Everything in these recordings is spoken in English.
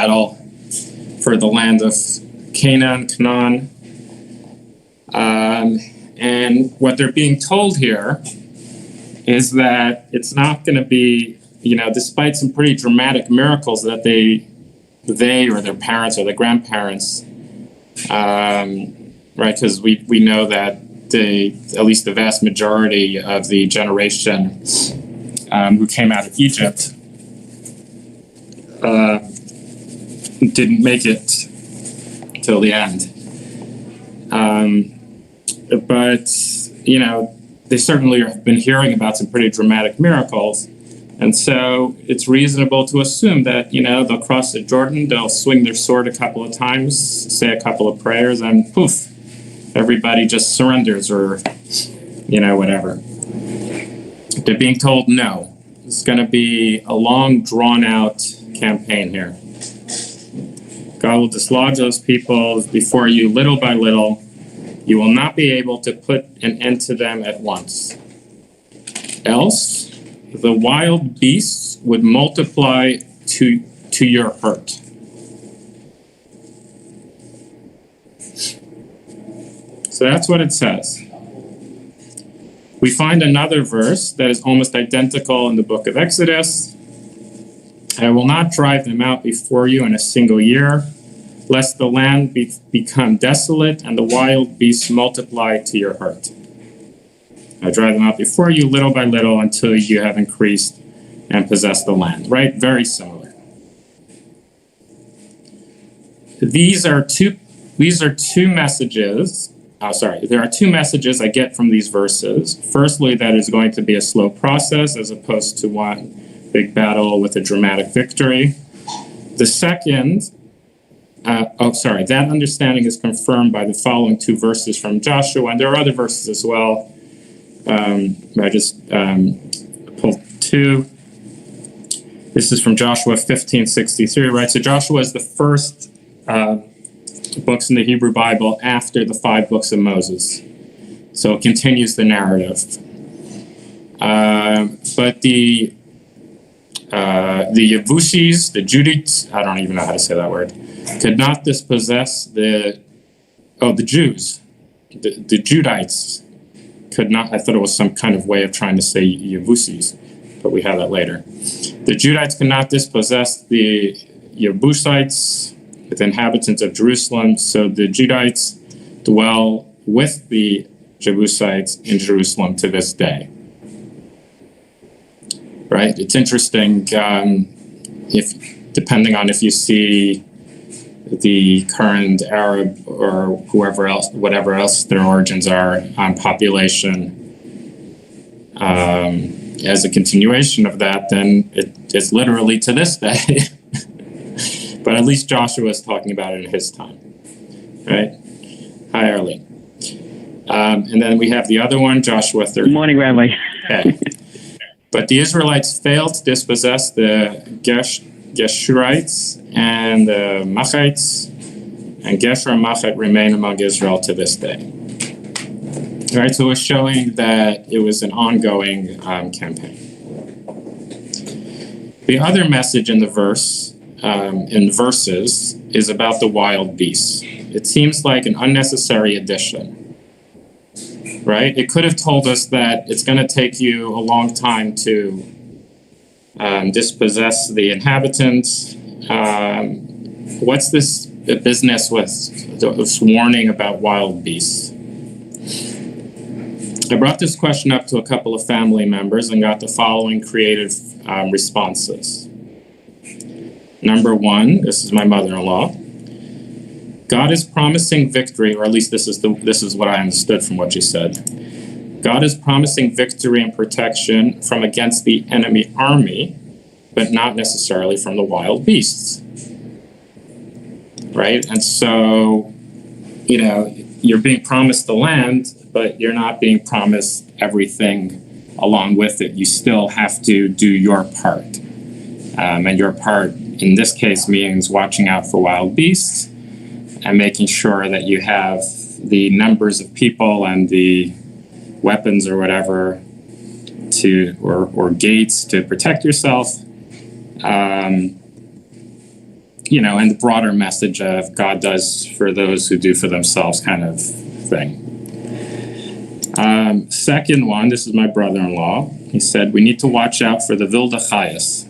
battle for the land of Canaan. And what they're being told here is that it's not going to be, despite some pretty dramatic miracles that they or their parents or their grandparents, right? Because we know that at least the vast majority of the generation who came out of Egypt didn't make it till the end. But they certainly have been hearing about some pretty dramatic miracles. And so it's reasonable to assume that, they'll cross the Jordan, they'll swing their sword a couple of times, say a couple of prayers, and poof, everybody just surrenders or, whatever. They're being told no. It's going to be a long, drawn-out campaign here. God will dislodge those people before you little by little. You will not be able to put an end to them at once. Else, the wild beasts would multiply to your hurt. So that's what it says. We find another verse that is almost identical in the book of Exodus. I will not drive them out before you in a single year, lest the land become desolate and the wild beasts multiply to your hurt. I drive them out before you little by little until you have increased and possessed the land. Right? Very similar. These are two messages. There are two messages I get from these verses. Firstly, that it's going to be a slow process as opposed to one big battle with a dramatic victory. The second, that understanding is confirmed by the following two verses from Joshua, and there are other verses as well. I just pulled two. This is from Joshua 15:63, right? So Joshua is the first books in the Hebrew Bible after the 5 books of Moses. So it continues the narrative. But the Yevushis, the Judites, I don't even know how to say that word, could not dispossess the Jews. The Judites could not, I thought it was some kind of way of trying to say Yevusis, but we have that later. The Judites could not dispossess the Jebusites, the inhabitants of Jerusalem, so the Judites dwell with the Jebusites in Jerusalem to this day. Right? It's interesting, depending on if you see the current Arab or whatever else their origins are on population, as a continuation of that, then it's literally to this day. But at least Joshua is talking about it in his time, right? Hi, Arlene. And then we have the other one, Joshua 30. Good morning, Rabbi. Okay. But the Israelites failed to dispossess the Geshurites and the Machites, and Gesher and Machite remain among Israel to this day. All right, so it's showing that it was an ongoing campaign. The other message in the verses is about the wild beasts. It seems like an unnecessary addition. Right? It could have told us that it's going to take you a long time to dispossess the inhabitants. What's this business with this warning about wild beasts? I brought this question up to a couple of family members and got the following creative responses. Number one, this is my mother-in-law. God is promising victory, or at least this is what I understood from what she said. God is promising victory and protection from against the enemy army, but not necessarily from the wild beasts. Right? And so, you're being promised the land, but you're not being promised everything along with it. You still have to do your part. And your part, in this case, means watching out for wild beasts and making sure that you have the numbers of people and the weapons or whatever or gates to protect yourself. and the broader message of God does for those who do for themselves kind of thing. Second one, this is my brother-in-law. He said, we need to watch out for the wilde chayes.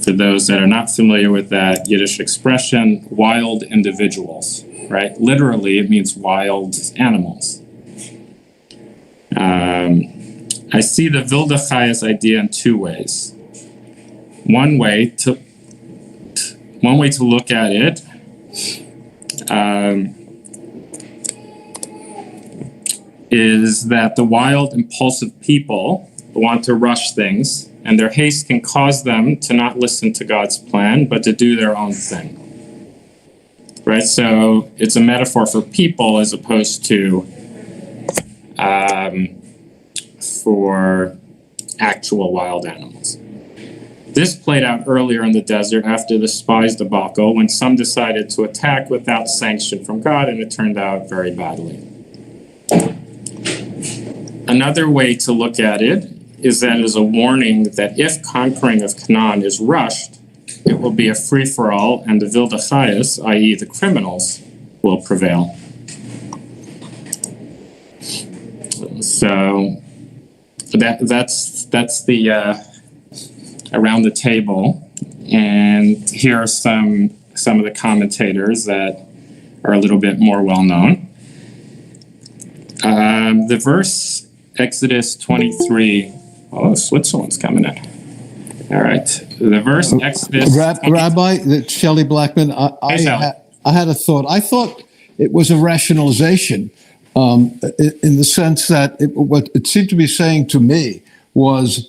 For those that are not familiar with that Yiddish expression, wild individuals, right? Literally, it means wild animals. I see the wilde chayes idea in two ways. One way to look at it is that the wild, impulsive people want to rush things, and their haste can cause them to not listen to God's plan, but to do their own thing. Right? So it's a metaphor for people as opposed to for actual wild animals. This played out earlier in the desert after the spies debacle, when some decided to attack without sanction from God, and it turned out very badly. Another way to look at it is that it is a warning that if conquering of Canaan is rushed, it will be a free-for-all, and the wilde chayes, i.e. the criminals, will prevail. So that's the around the table, and here are some of the commentators that are a little bit more well-known. The verse, Exodus 23, Switzerland's coming in. All right. The verse, Exodus... Rabbi, Shelley Blackman, I had a thought. I thought it was a rationalization in the sense that what it seemed to be saying to me was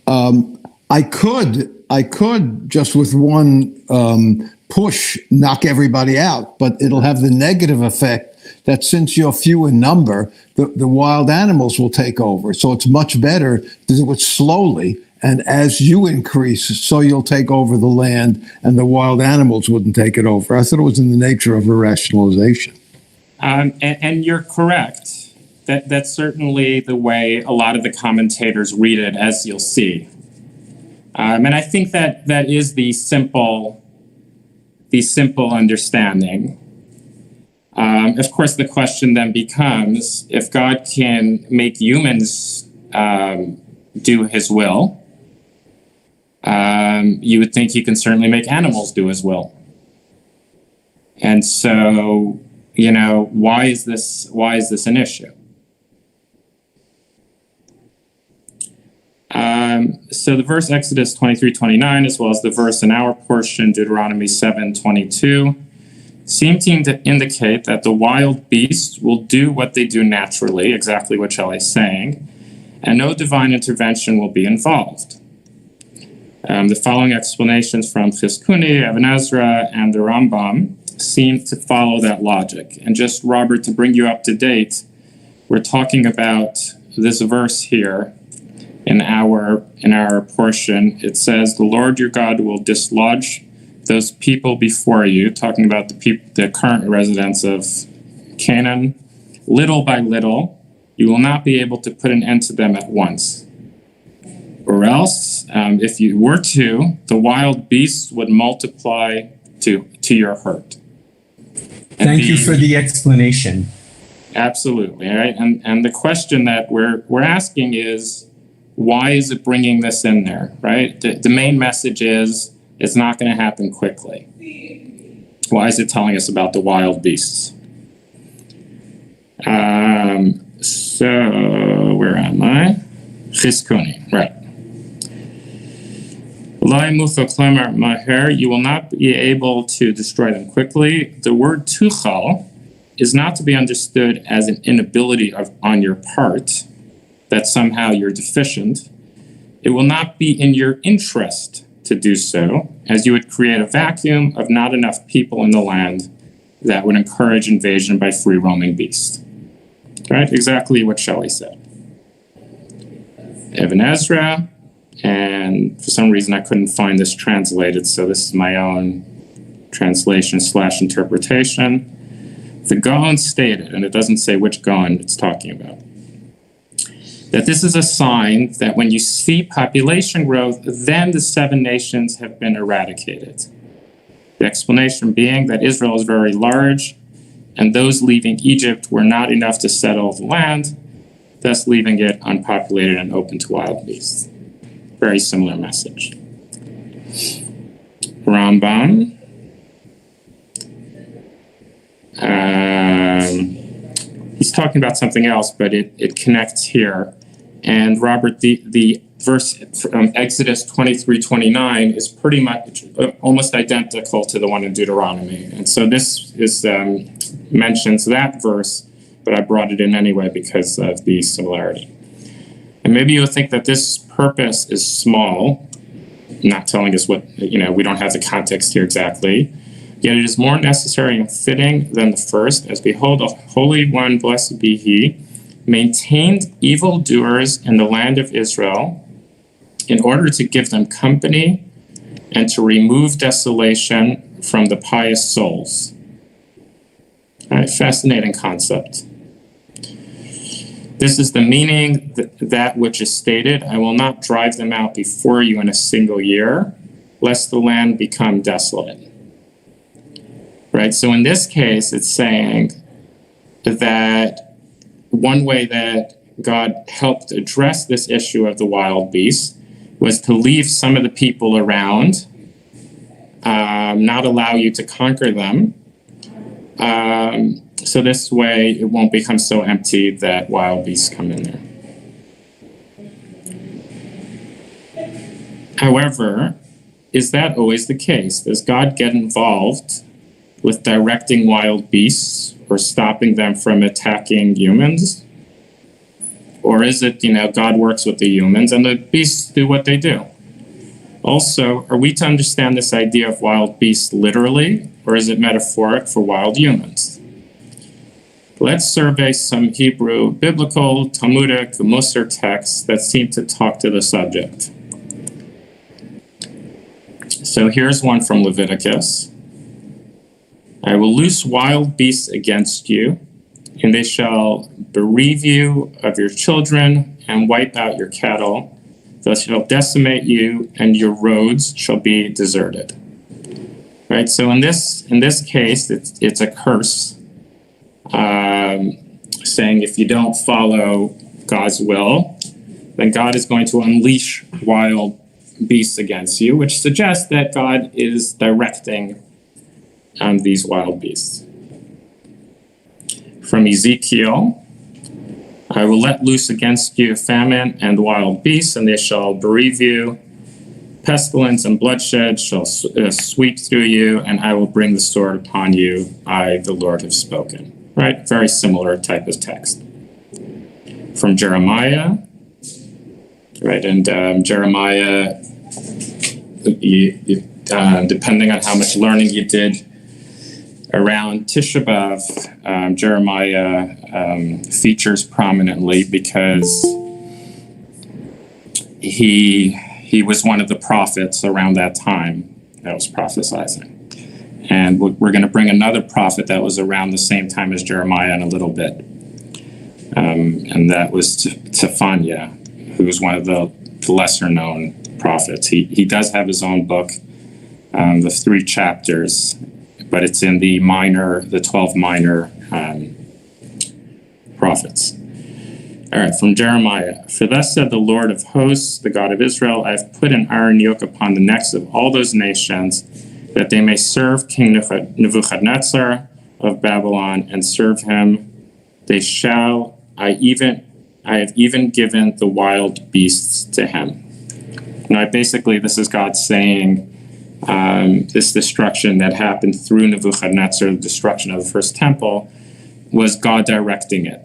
I could just with one push knock everybody out, but it'll have the negative effect that since you're few in number, the wild animals will take over. So it's much better to do it slowly, and as you increase, so you'll take over the land, and the wild animals wouldn't take it over. I thought it was in the nature of a rationalization. And you're correct. That's certainly the way a lot of the commentators read it, as you'll see. And I think that is the simple understanding. Of course, the question then becomes, if God can make humans do his will, you would think he can certainly make animals do his will. And so, why is this an issue? So the verse Exodus 23:29, as well as the verse in our portion, Deuteronomy 7:22, seem to indicate that the wild beasts will do what they do naturally, exactly what Shelley is saying, and no divine intervention will be involved. The following explanations from Chizkuni, Ibn Ezra, and the Rambam seem to follow that logic. And just, Robert, to bring you up to date, we're talking about this verse here in our portion. It says, "The Lord your God will dislodge those people before you," talking about the current residents of Canaan, "little by little. You will not be able to put an end to them at once. Or else, if you were to, the wild beasts would multiply to your hurt." Thank you for the explanation. Absolutely, right? And the question that we're asking is, why is it bringing this in there, right? The main message is, it's not going to happen quickly. Why is it telling us about the wild beasts? So, where am I? Chizkuni, right. You will not be able to destroy them quickly. The word tuchal is not to be understood as an inability on your part, that somehow you're deficient. It will not be in your interest to do so, as you would create a vacuum of not enough people in the land that would encourage invasion by free roaming beasts. Right? Exactly what Shelley said. Ibn Ezra, and for some reason I couldn't find this translated, so this is my own translation/interpretation. The Gaon stated, and it doesn't say which Gaon it's talking about. that this is a sign that when you see population growth, then the 7 nations have been eradicated. The explanation being that Israel is very large, and those leaving Egypt were not enough to settle the land, thus leaving it unpopulated and open to wild beasts. Very similar message. Rambam. He's talking about something else, but it connects here. And Robert, the verse from Exodus 23:29 is pretty much almost identical to the one in Deuteronomy. And so this is mentions that verse, but I brought it in anyway because of the similarity. And maybe you'll think that this purpose is small, not telling us what, we don't have the context here exactly. Yet it is more necessary and fitting than the first, as behold, the Holy One, blessed be He, maintained evildoers in the land of Israel in order to give them company and to remove desolation from the pious souls. All right, fascinating concept. This is the meaning that which is stated, I will not drive them out before you in a single year, lest the land become desolate. Right, so in this case, it's saying that one way that God helped address this issue of the wild beasts was to leave some of the people around, not allow you to conquer them. So this way, it won't become so empty that wild beasts come in there. However, is that always the case? Does God get involved with directing wild beasts or stopping them from attacking humans? Or is it, God works with the humans and the beasts do what they do? Also, are we to understand this idea of wild beasts literally, or is it metaphoric for wild humans? Let's survey some Hebrew, biblical, Talmudic, Musar texts that seem to talk to the subject. So here's one from Leviticus. I will loose wild beasts against you, and they shall bereave you of your children and wipe out your cattle. They shall decimate you, and your roads shall be deserted. Right. So in this case, it's a curse, saying if you don't follow God's will, then God is going to unleash wild beasts against you, which suggests that God is directing these wild beasts. From Ezekiel, I will let loose against you famine and wild beasts, and they shall bereave you. Pestilence and bloodshed shall sweep through you, and I will bring the sword upon you. I, the Lord, have spoken. Right? Very similar type of text. From Jeremiah, right? And Jeremiah, depending on how much learning you did around Tisha B'Av, Jeremiah features prominently because he was one of the prophets around that time that was prophesizing. And we're going to bring another prophet that was around the same time as Jeremiah in a little bit. And that was Zephaniah, who was one of the lesser-known prophets. He does have his own book, the 3 chapters, but it's in the 12 minor prophets. All right, from Jeremiah. For thus said the Lord of hosts, the God of Israel, I have put an iron yoke upon the necks of all those nations, that they may serve King Nebuchadnezzar of Babylon and serve him. They shall, I have even given the wild beasts to him. Now, basically, this is God saying this destruction that happened through Nebuchadnezzar, the destruction of the first temple, was God directing it.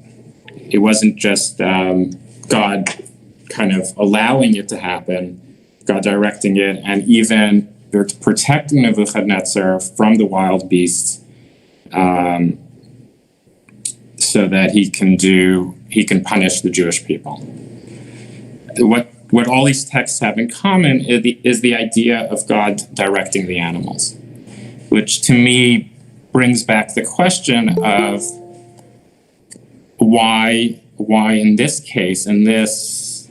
It wasn't just God kind of allowing it to happen, God directing it, and even protecting Nebuchadnezzar from the wild beasts, so that he can punish the Jewish people. What all these texts have in common is the idea of God directing the animals, which to me brings back the question of why why in this case, in this,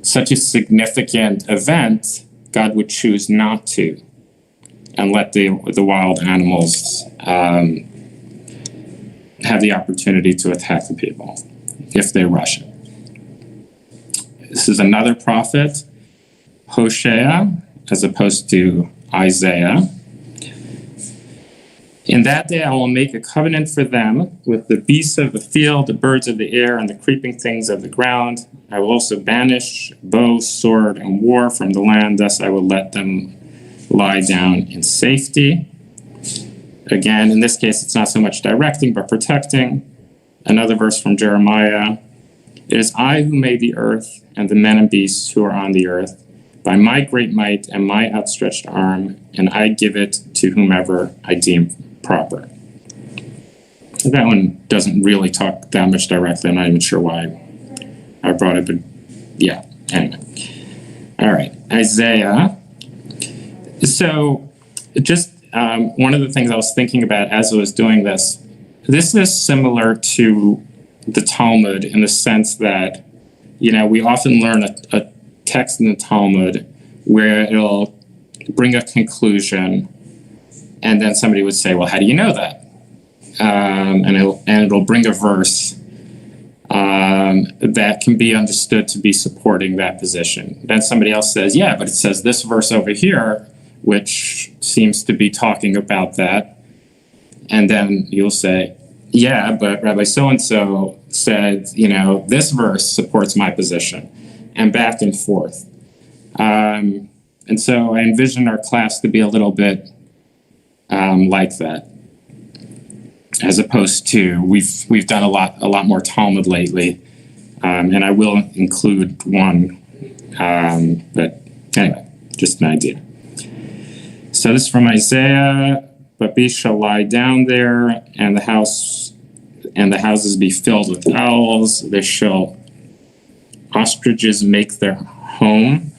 such a significant event, God would choose not to and let the wild animals have the opportunity to attack the people if they rush it. This is another prophet, Hosea, as opposed to Isaiah. In that day I will make a covenant for them with the beasts of the field, the birds of the air, and the creeping things of the ground. I will also banish bow, sword, and war from the land. Thus I will let them lie down in safety. Again, in this case, it's not so much directing, but protecting. Another verse from Jeremiah. It is I who made the earth and the men and beasts who are on the earth, by my great might and my outstretched arm, and I give it to whomever I deem proper. That one doesn't really talk that much directly. I'm not even sure why I brought it, but yeah, anyway. All right, Isaiah. So just one of the things I was thinking about as I was doing this is similar to the Talmud in the sense that, we often learn a text in the Talmud where it'll bring a conclusion, and then somebody would say, well, how do you know that? And it'll bring a verse that can be understood to be supporting that position. Then somebody else says, yeah, but it says this verse over here, which seems to be talking about that. And then you'll say, yeah, but Rabbi so-and-so said, this verse supports my position, and back and forth. And so I envision our class to be a little bit like that, as opposed to we've done a lot more Talmud lately, and I will include one, but anyway, just an idea. So this is from Isaiah. But beasts shall lie down there, and the houses be filled with owls. There shall ostriches make their home,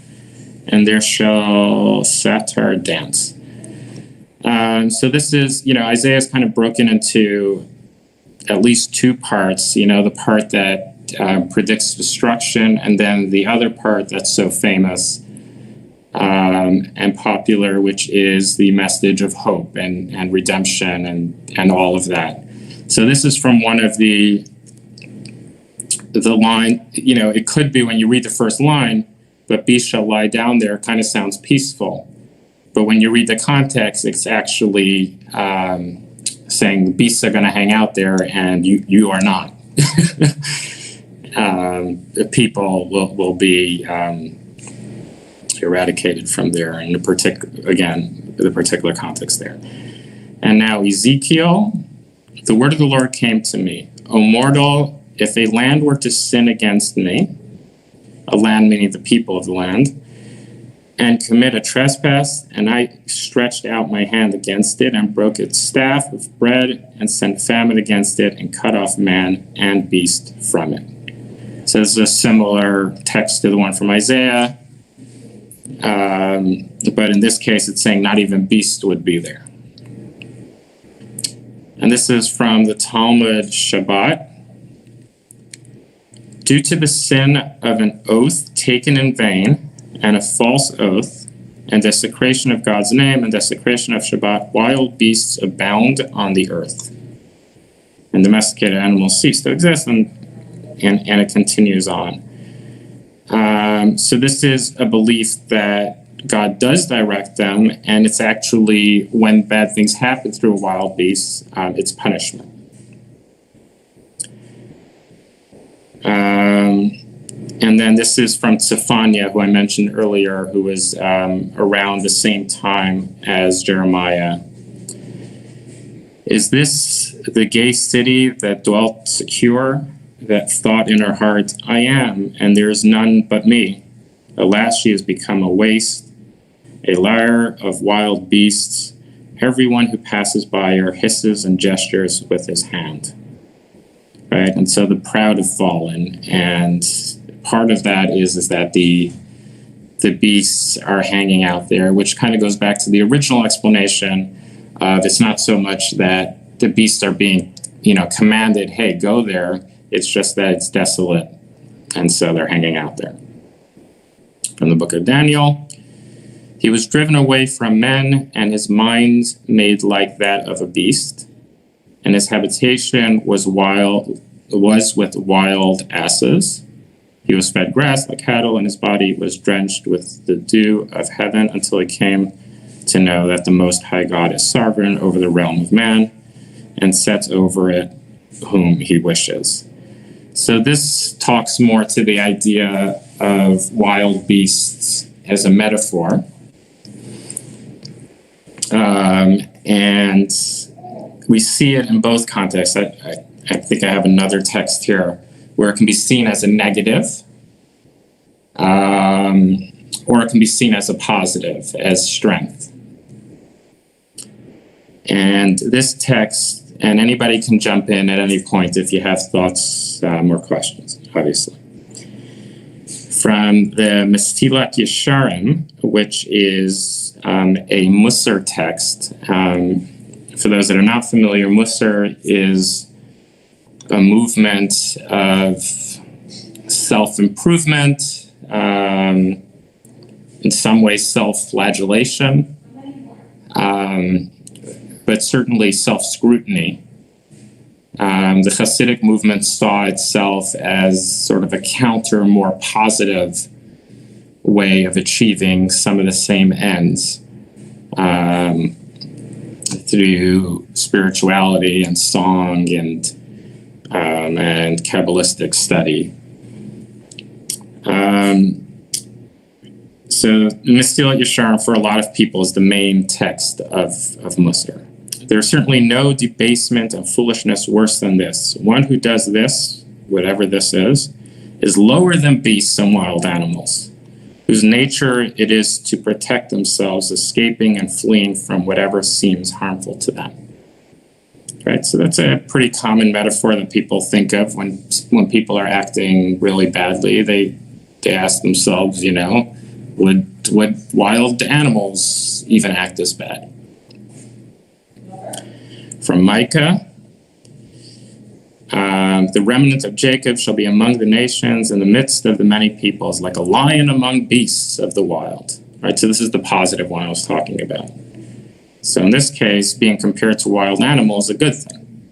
and there shall satyr dance. So this is, Isaiah is kind of broken into at least two parts. The part that predicts destruction, and then the other part that's so famous and popular, which is the message of hope and redemption and all of that. So this is from one of the line, it could be when you read the first line, but beasts shall lie down there, kind of sounds peaceful. But when you read the context, it's actually saying the beasts are going to hang out there and you are not. The people will be eradicated from there in the particular context there. And now Ezekiel, the word of the Lord came to me, O mortal, if a land were to sin against me, a land meaning the people of the land, and commit a trespass, and I stretched out my hand against it and broke its staff of bread and sent famine against it and cut off man and beast from it. So this is a similar text to the one from Isaiah. But in this case, it's saying not even beasts would be there. And this is from the Talmud Shabbat. Due to the sin of an oath taken in vain and a false oath and desecration of God's name and desecration of Shabbat, wild beasts abound on the earth. And domesticated animals cease to exist, and it continues on. So this is a belief that God does direct them, and it's actually when bad things happen through a wild beast, it's punishment. And then this is from Zephaniah, who I mentioned earlier, who was around the same time as Jeremiah. Is this the gay city that dwelt secure, that thought in her heart, I am, and there is none but me? Alas, she has become a waste, a lair of wild beasts. Everyone who passes by her hisses and gestures with his hand. Right? And so the proud have fallen, and part of that is that the beasts are hanging out there, which kind of goes back to the original explanation of it's not so much that the beasts are being, commanded, hey, go there. It's just that it's desolate. And so they're hanging out there. From the book of Daniel, he was driven away from men, and his mind made like that of a beast, and his habitation was with wild asses. He was fed grass like cattle, and his body was drenched with the dew of heaven until he came to know that the Most High God is sovereign over the realm of man and sets over it whom he wishes. So this talks more to the idea of wild beasts as a metaphor. And we see it in both contexts. I think I have another text here where it can be seen as a negative, or it can be seen as a positive, as strength. And this text, and anybody can jump in at any point if you have thoughts or questions, obviously. From the Mestilat Yesharim, which is a Musar text. For those that are not familiar, Musar is a movement of self-improvement, in some ways self-flagellation, but certainly self-scrutiny. The Hasidic movement saw itself as sort of a counter, more positive way of achieving some of the same ends through spirituality and song and Kabbalistic study. So Mestilat Yesharim for a lot of people is the main text of Musar. There is certainly no debasement and foolishness worse than this. One who does this, whatever this is lower than beasts and wild animals, whose nature it is to protect themselves, escaping and fleeing from whatever seems harmful to them. Right, so that's a pretty common metaphor that people think of when people are acting really badly. They ask themselves, would wild animals even act this bad? From Micah, the remnant of Jacob shall be among the nations in the midst of the many peoples, like a lion among beasts of the wild. Right, so this is the positive one I was talking about. So in this case, being compared to wild animals is a good thing.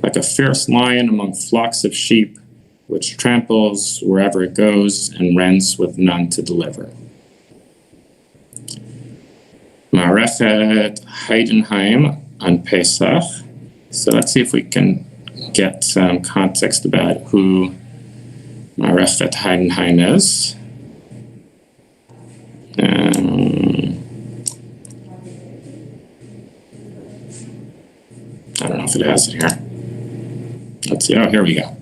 Like a fierce lion among flocks of sheep, which tramples wherever it goes and rends with none to deliver. Ma'arechet Heidenheim on Pesach. So let's see if we can get some context about who Ma'arechet Heidenheim is. I don't know if it has it here. Let's see. Oh, here we go.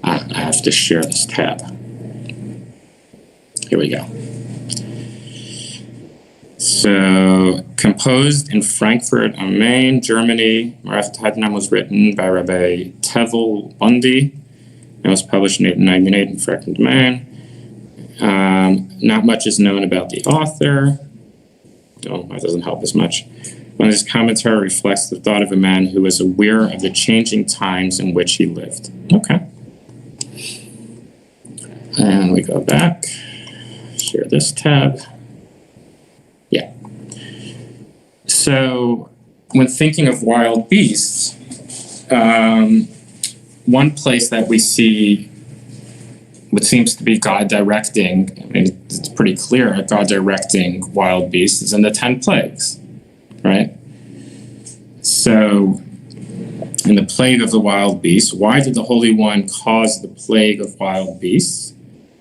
I have to share this tab. Here we go. So, composed in Frankfurt am Main, Germany, Ma'arechet Heidenheim was written by Rabbi Tevel Bundy and was published in 1898 in Frankfurt am Main. Not much is known about the author. Oh, that doesn't help as much. One of his commentary reflects the thought of a man who was aware of the changing times in which he lived. Okay. And we go back, share this tab. Yeah. So when thinking of wild beasts, one place that we see what seems to be God directing, I mean, it's pretty clear, God directing wild beasts is in the 10 plagues. Right? So, in the plague of the wild beasts, why did the Holy One cause the plague of wild beasts?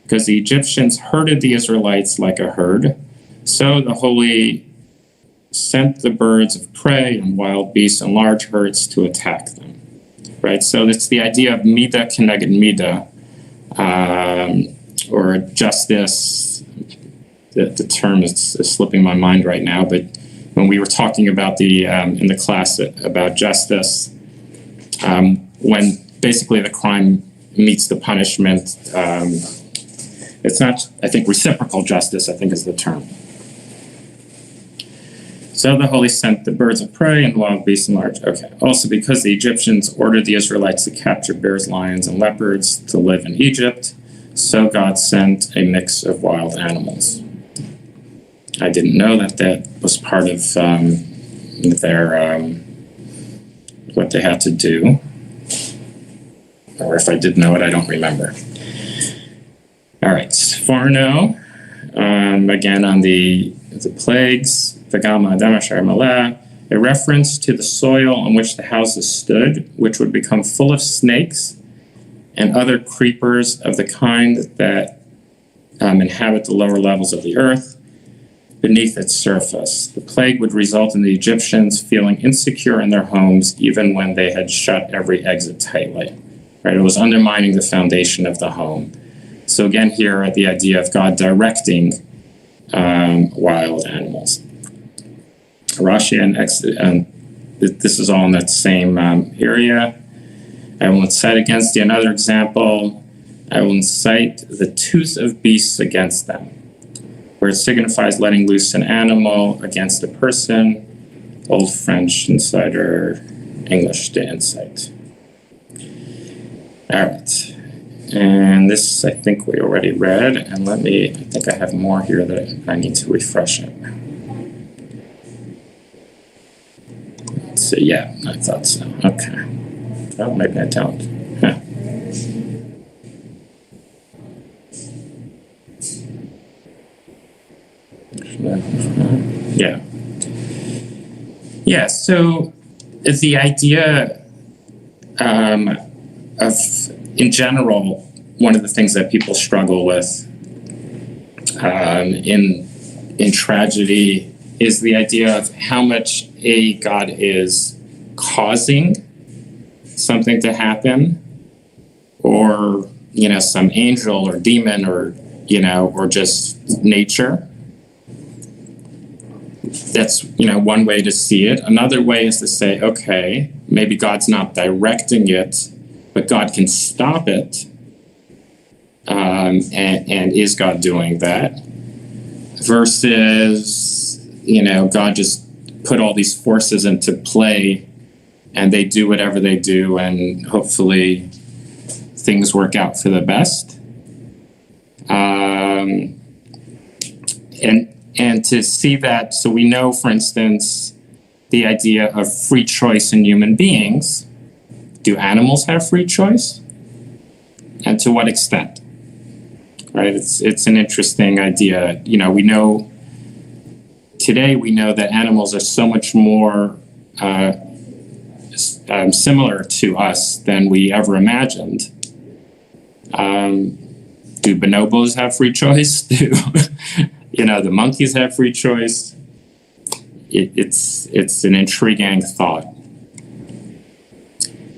Because the Egyptians herded the Israelites like a herd. So the Holy sent the birds of prey and wild beasts in large herds to attack them. Right? So it's the idea of midah keneged midah, or justice. The term is slipping my mind right now, but when we were talking about the in the class about justice, when basically the crime meets the punishment, it's not, I think, reciprocal justice, I think is the term. So the Holy sent the birds of prey and wild beasts and large. Okay. Also, because the Egyptians ordered the Israelites to capture bears, lions, and leopards to live in Egypt, so God sent a mix of wild animals. I didn't know that was part of their what they had to do, or if I did know it, I don't remember. All right, Sforno, again on the plagues. A reference to the soil on which the houses stood, which would become full of snakes and other creepers of the kind that inhabit the lower levels of the earth beneath its surface. The plague would result in the Egyptians feeling insecure in their homes even when they had shut every exit tightly. Right? It was undermining the foundation of the home. So again, here the idea of God directing wild animals. Rashi and this is all in that same area. I will incite against thee another example. I will incite the tooth of beasts against them, where it signifies letting loose an animal against a person. Old French insider, English to insight. All right. And this, I think we already read. And I think I have more here that I need to refresh it. So yeah, I thought so. Okay. Oh, maybe I don't. Huh. Yeah. Yeah, so the idea of, in general, one of the things that people struggle with in tragedy is the idea of how much God is causing something to happen, or some angel or demon, or or just nature. That's one way to see it. Another way is to say, okay, maybe God's not directing it, but God can stop it. And is God doing that? Versus, God just put all these forces into play and they do whatever they do, and hopefully things work out for the best. And to see that, so we know, for instance, the idea of free choice in human beings. Do animals have free choice? And to what extent? Right? It's an interesting idea. We know today that animals are so much more similar to us than we ever imagined. Do bonobos have free choice? Do the monkeys have free choice? It's an intriguing thought.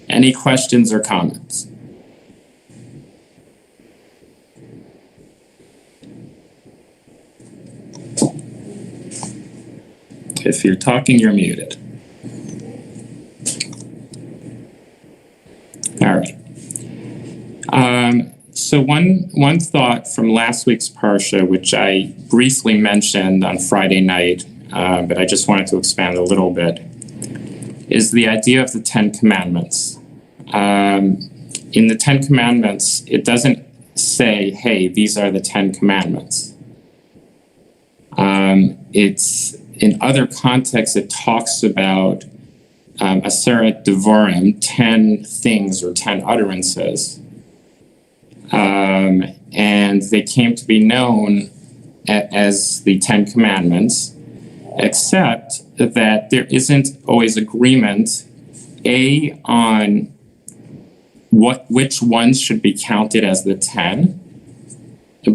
Any questions or comments? If you're talking, you're muted. All right. So one thought from last week's Parsha, which I briefly mentioned on Friday night, but I just wanted to expand a little bit, is the idea of the Ten Commandments. In the Ten Commandments, it doesn't say, hey, these are the 10 commandments. It's in other contexts, it talks about Aseret Devarim, 10 things or 10 utterances. And they came to be known as the 10 Commandments, except that there isn't always agreement, on which ones should be counted as the 10,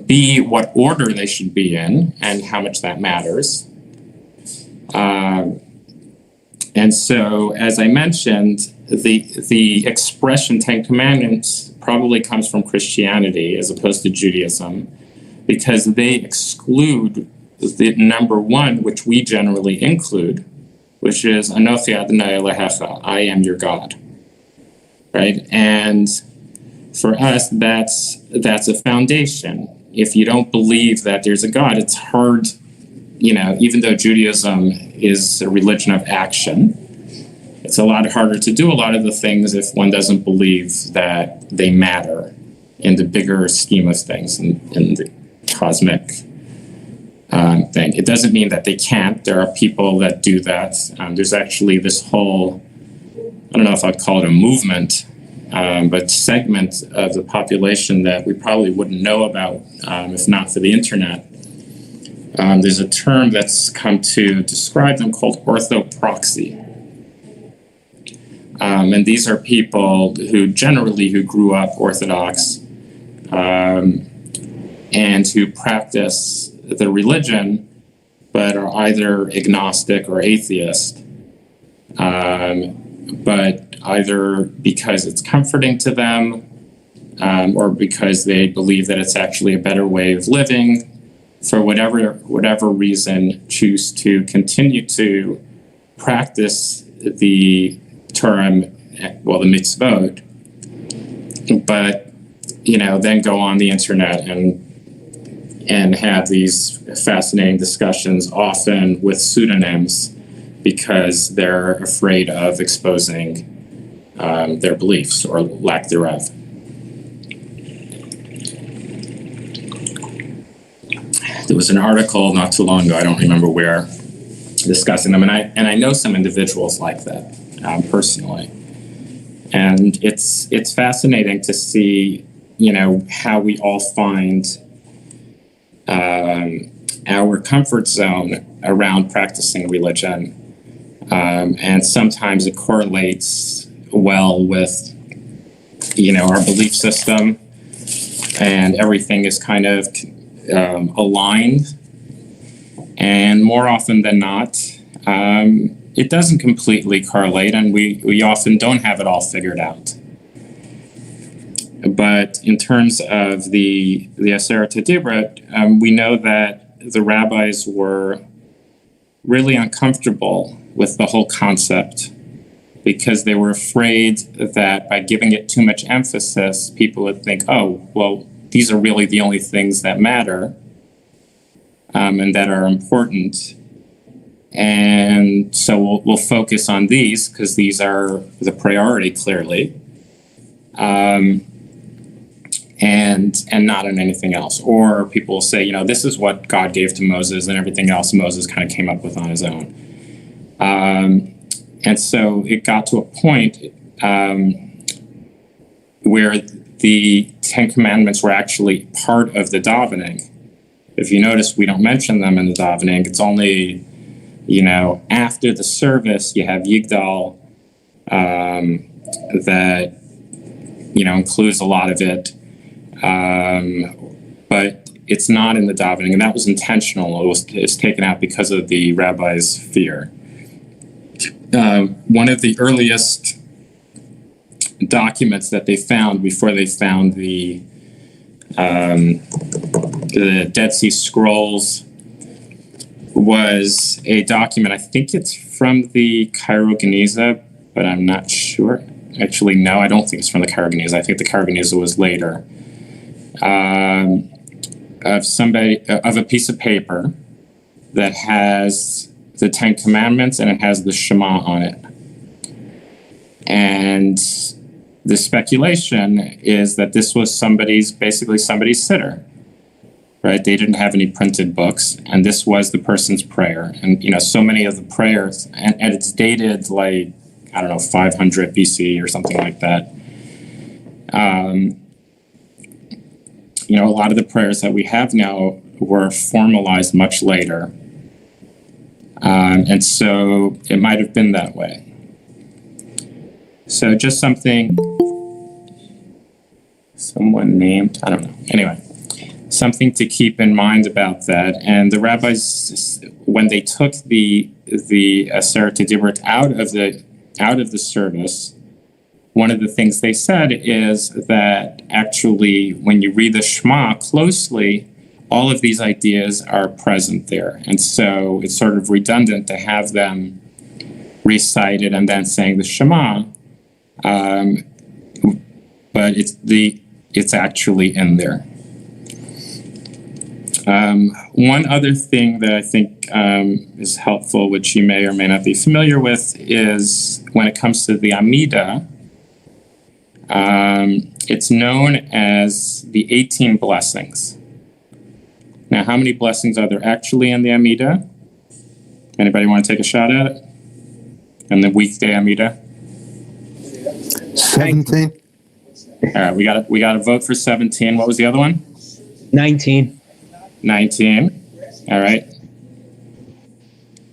B, what order they should be in, and how much that matters. And so, as I mentioned, the expression 10 Commandments probably comes from Christianity as opposed to Judaism, because they exclude the number one, which we generally include, which is Anochi Adonai Elohecha, I am your God. Right? And for us, that's a foundation. If you don't believe that there's a God, it's hard even though Judaism is a religion of action, it's a lot harder to do a lot of the things if one doesn't believe that they matter in the bigger scheme of things, in the cosmic thing. It doesn't mean that they can't. There are people that do that. There's actually this whole, I don't know if I'd call it a movement, but segment of the population that we probably wouldn't know about if not for the internet. There's a term that's come to describe them called orthopraxy. And these are people who grew up Orthodox and who practice the religion, but are either agnostic or atheist. But either because it's comforting to them or because they believe that it's actually a better way of living, for whatever reason, choose to continue to practice the Torah, the mitzvot, but then go on the internet and have these fascinating discussions, often with pseudonyms, because they're afraid of exposing their beliefs or lack thereof. There was an article not too long ago, I don't remember where, discussing them, and I know some individuals like that personally, and it's fascinating to see how we all find our comfort zone around practicing religion, and sometimes it correlates well with our belief system, and everything is kind of aligned, and more often than not it doesn't completely correlate, and we often don't have it all figured out. But in terms of the Aseret Dibrot, we know that the rabbis were really uncomfortable with the whole concept because they were afraid that by giving it too much emphasis, people would think, oh, well, these are really the only things that matter and that are important. And so we'll focus on these because these are the priority, clearly. And not on anything else. Or people will say, this is what God gave to Moses, and everything else Moses kind of came up with on his own. And so it got to a point where the Ten Commandments were actually part of the davening. If you notice, we don't mention them in the davening. It's only, after the service, you have Yigdal that, includes a lot of it. But it's not in the davening, and that was intentional. It was taken out because of the rabbi's fear. One of the earliest documents that they found before they found the Dead Sea Scrolls was a document. I think it's from the Cairo Geniza, but I'm not sure. Actually, no, I don't think it's from the Cairo Geniza. I think the Cairo Geniza was later. Of a piece of paper that has the Ten Commandments and it has the Shema on it. And the speculation is that this was basically somebody's siddur, right? They didn't have any printed books, and this was the person's prayer. And, so many of the prayers, and it's dated 500 BC or something like that. A lot of the prayers that we have now were formalized much later. And so it might have been that way. So just something someone named, I don't know. Anyway, something to keep in mind about that. And the rabbis, when they took the Aseret Dibrot out of the service, one of the things they said is that actually, when you read the Shema closely, all of these ideas are present there. And so it's sort of redundant to have them recited and then saying the Shema, but it's actually in there. One other thing that I think is helpful, which you may or may not be familiar with, is when it comes to the Amida, it's known as the 18 blessings. Now, how many blessings are there actually in the Amida? Anybody want to take a shot at it? And the weekday Amida? 17. All right, we got a vote for 17. What was the other one? 19. 19. All right.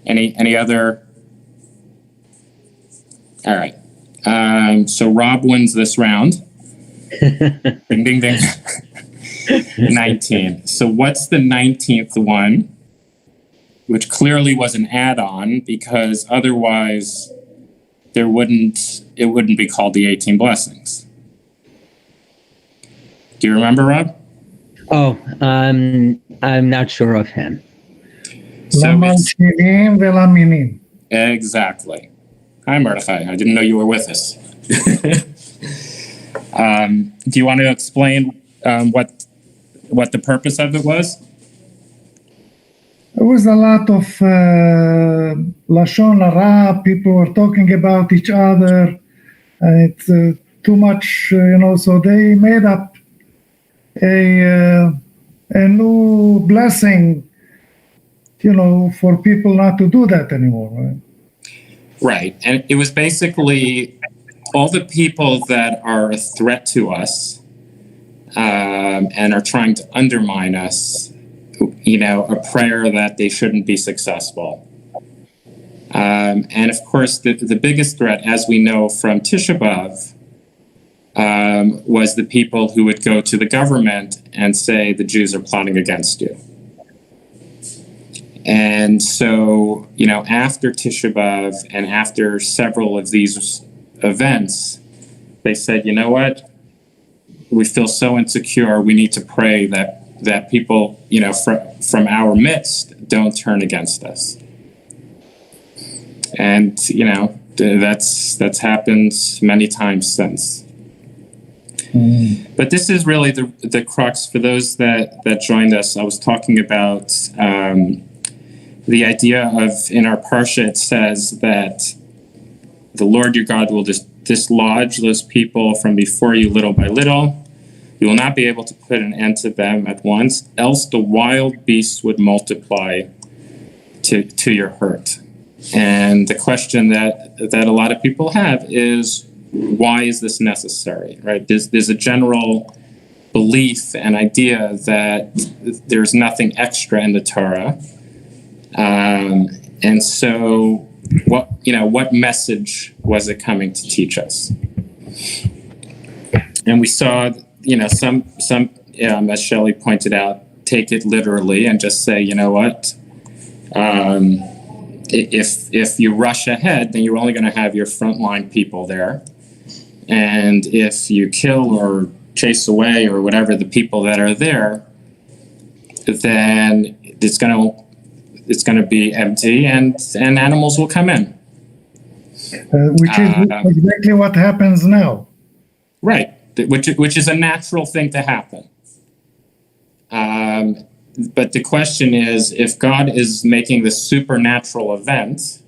Any other? All right. So Rob wins this round. Ding, ding, ding. 19. So what's the 19th one? Which clearly was an add-on, because otherwise it wouldn't be called the 18 blessings. Do you remember, Rob? Oh, I'm not sure of him. Exactly. Hi, Mordechai. I didn't know you were with us. Do you want to explain what the purpose of it was? There was a lot of lashon hara. People were talking about each other. It's too much, So they made up a new blessing, for people not to do that anymore. Right? Right, and it was basically all the people that are a threat to us and are trying to undermine us. A prayer that they shouldn't be successful. And of course, the biggest threat, as we know from Tisha B'Av, was the people who would go to the government and say the Jews are plotting against you. And so, after Tisha B'Av and after several of these events, they said, you know what? We feel so insecure, we need to pray that people, from our midst don't turn against us. And, that's happened many times since. But this is really the crux for those that joined us. I was talking about the idea of, in our Parsha, it says that the Lord your God will dislodge those people from before you little by little. You will not be able to put an end to them at once, else the wild beasts would multiply to your hurt. And the question that a lot of people have is, why is this necessary, right? There's a general belief and idea that there's nothing extra in the Torah. And so what message was it coming to teach us? And we saw, some as Shelley pointed out, take it literally and just say, you know what? If you rush ahead, then you're only going to have your frontline people there. And if you kill or chase away or whatever the people that are there, then it's going to be empty and animals will come in. Which is exactly what happens now. Right. Which is a natural thing to happen. But the question is, if God is making this supernatural event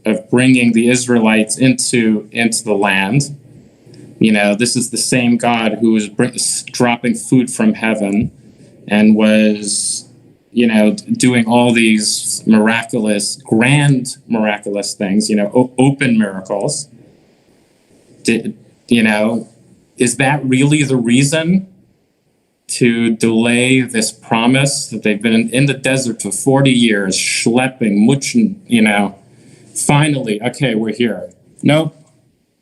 of bringing the Israelites into the land, this is the same God who was dropping food from heaven and was, doing all these grand miraculous things, open miracles. Is that really the reason to delay this promise that they've been in the desert for 40 years, schlepping, muchen, finally, okay, we're here. Nope.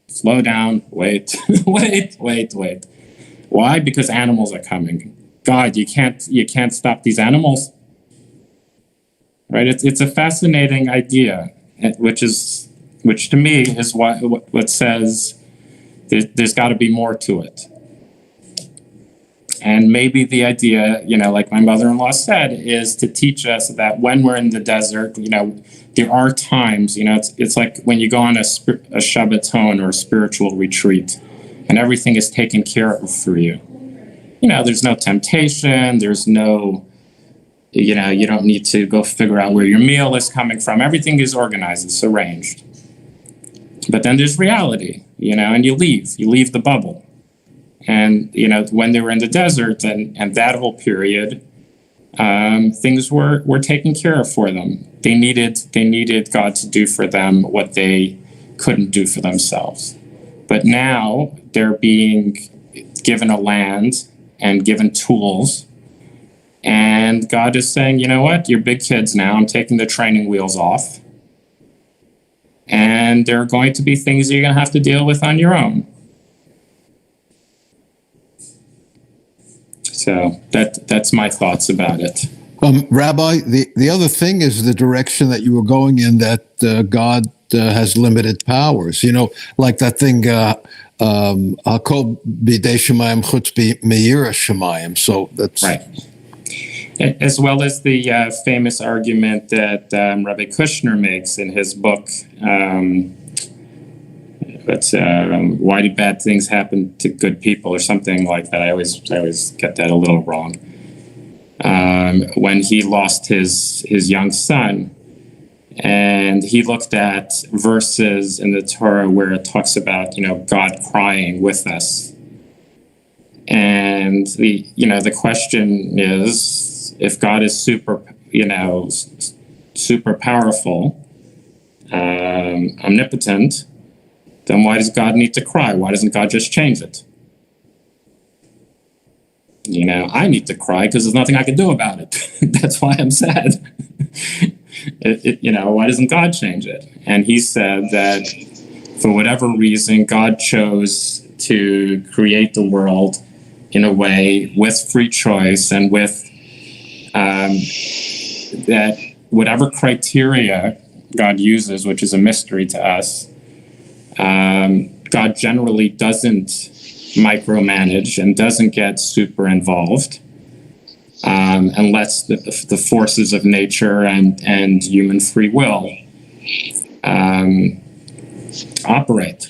Slow down. Wait. wait. Why? Because animals are coming. God, you can't stop these animals. Right? It's a fascinating idea, which to me is what says there's got to be more to it. And maybe the idea, like my mother-in-law said, is to teach us that when we're in the desert, there are times, it's like when you go on a Shabbaton or a spiritual retreat and everything is taken care of for you. There's no temptation, there's no, You don't need to go figure out where your meal is coming from. Everything is organized, it's arranged. But then there's reality, and you leave the bubble. And, when they were in the desert and that whole period, things were taken care of for them. They needed God to do for them what they couldn't do for themselves. But now they're being given a land and given tools. And God is saying, you know what? You're big kids now. I'm taking the training wheels off. And there are going to be things you're going to have to deal with on your own. So that's my thoughts about it. Rabbi, the other thing is the direction that you were going in, that God has limited powers. Like that thing, Hakol b'yedei Shemayim chutz me'yira Shemayim. So that's right. As well as the famous argument that Rabbi Kushner makes in his book, why do bad things happen to good people, or something like that. I always get that a little wrong. When he lost his young son, and he looked at verses in the Torah where it talks about God crying with us, and the question is, if God is super powerful, omnipotent, then why does God need to cry? Why doesn't God just change it? I need to cry because there's nothing I can do about it. That's why I'm sad. Why doesn't God change it? And he said that for whatever reason, God chose to create the world in a way with free choice and with that whatever criteria God uses, which is a mystery to us, God generally doesn't micromanage and doesn't get super involved, and lets the forces of nature and human free will operate.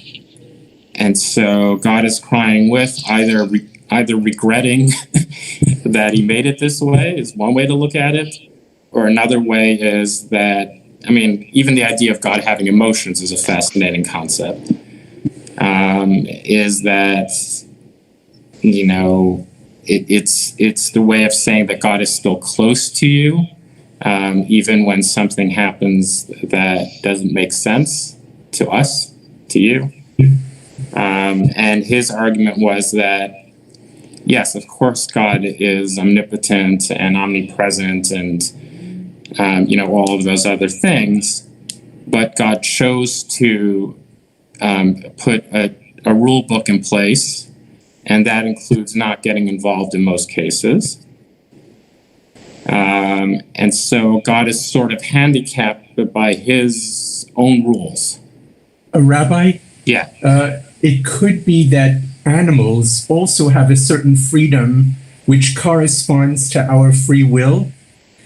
And so God is crying with either regretting that he made it this way is one way to look at it, or another way is that, even the idea of God having emotions is a fascinating concept. Is that, it's the way of saying that God is still close to you, even when something happens that doesn't make sense to us, to you. And his argument was that, yes, of course, God is omnipotent and omnipresent and, all of those other things, but God chose to put a rule book in place, and that includes not getting involved in most cases. And so God is sort of handicapped by his own rules. Rabbi? Yeah. It could be that animals also have a certain freedom which corresponds to our free will.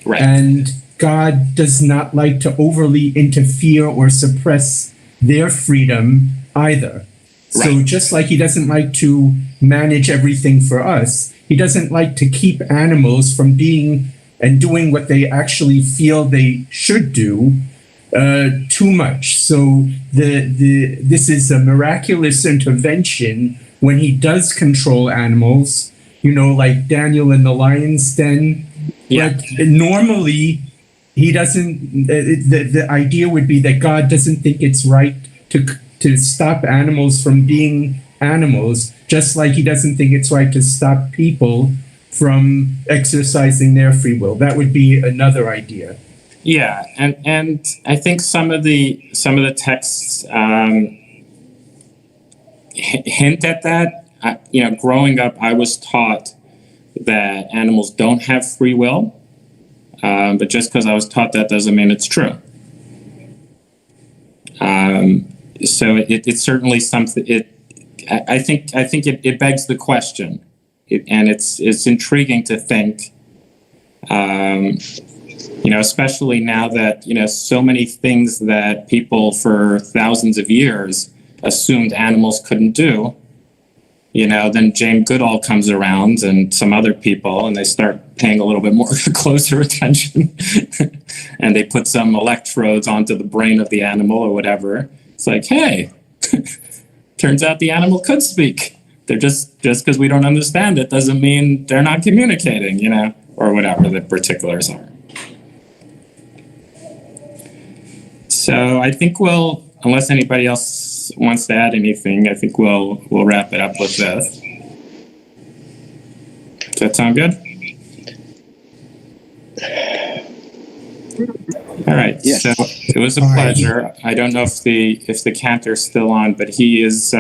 Right. And God does not like to overly interfere or suppress their freedom either. Right. So just like he doesn't like to manage everything for us, he doesn't like to keep animals from being and doing what they actually feel they should do too much. So this is a miraculous intervention when he does control animals, like Daniel in the lion's den. Yeah. But normally he doesn't, the idea would be that God doesn't think it's right to stop animals from being animals, just like he doesn't think it's right to stop people from exercising their free will. That would be another idea. Yeah, and I think some of the texts hint at that. Growing up, I was taught that animals don't have free will, but just because I was taught that doesn't mean it's true. So it's certainly something. I think it begs the question, and it's intriguing to think. Especially now that, so many things that people for thousands of years assumed animals couldn't do, then Jane Goodall comes around and some other people, and they start paying a little bit more closer attention and they put some electrodes onto the brain of the animal or whatever, it's like, hey, turns out the animal could speak. They're just because we don't understand it doesn't mean they're not communicating, or whatever the particulars are. So I think unless anybody else wants to add anything, I think we'll wrap it up with this. Does that sound good? All right. Yes. So it was a pleasure. I don't know if the cantor's still on, but he's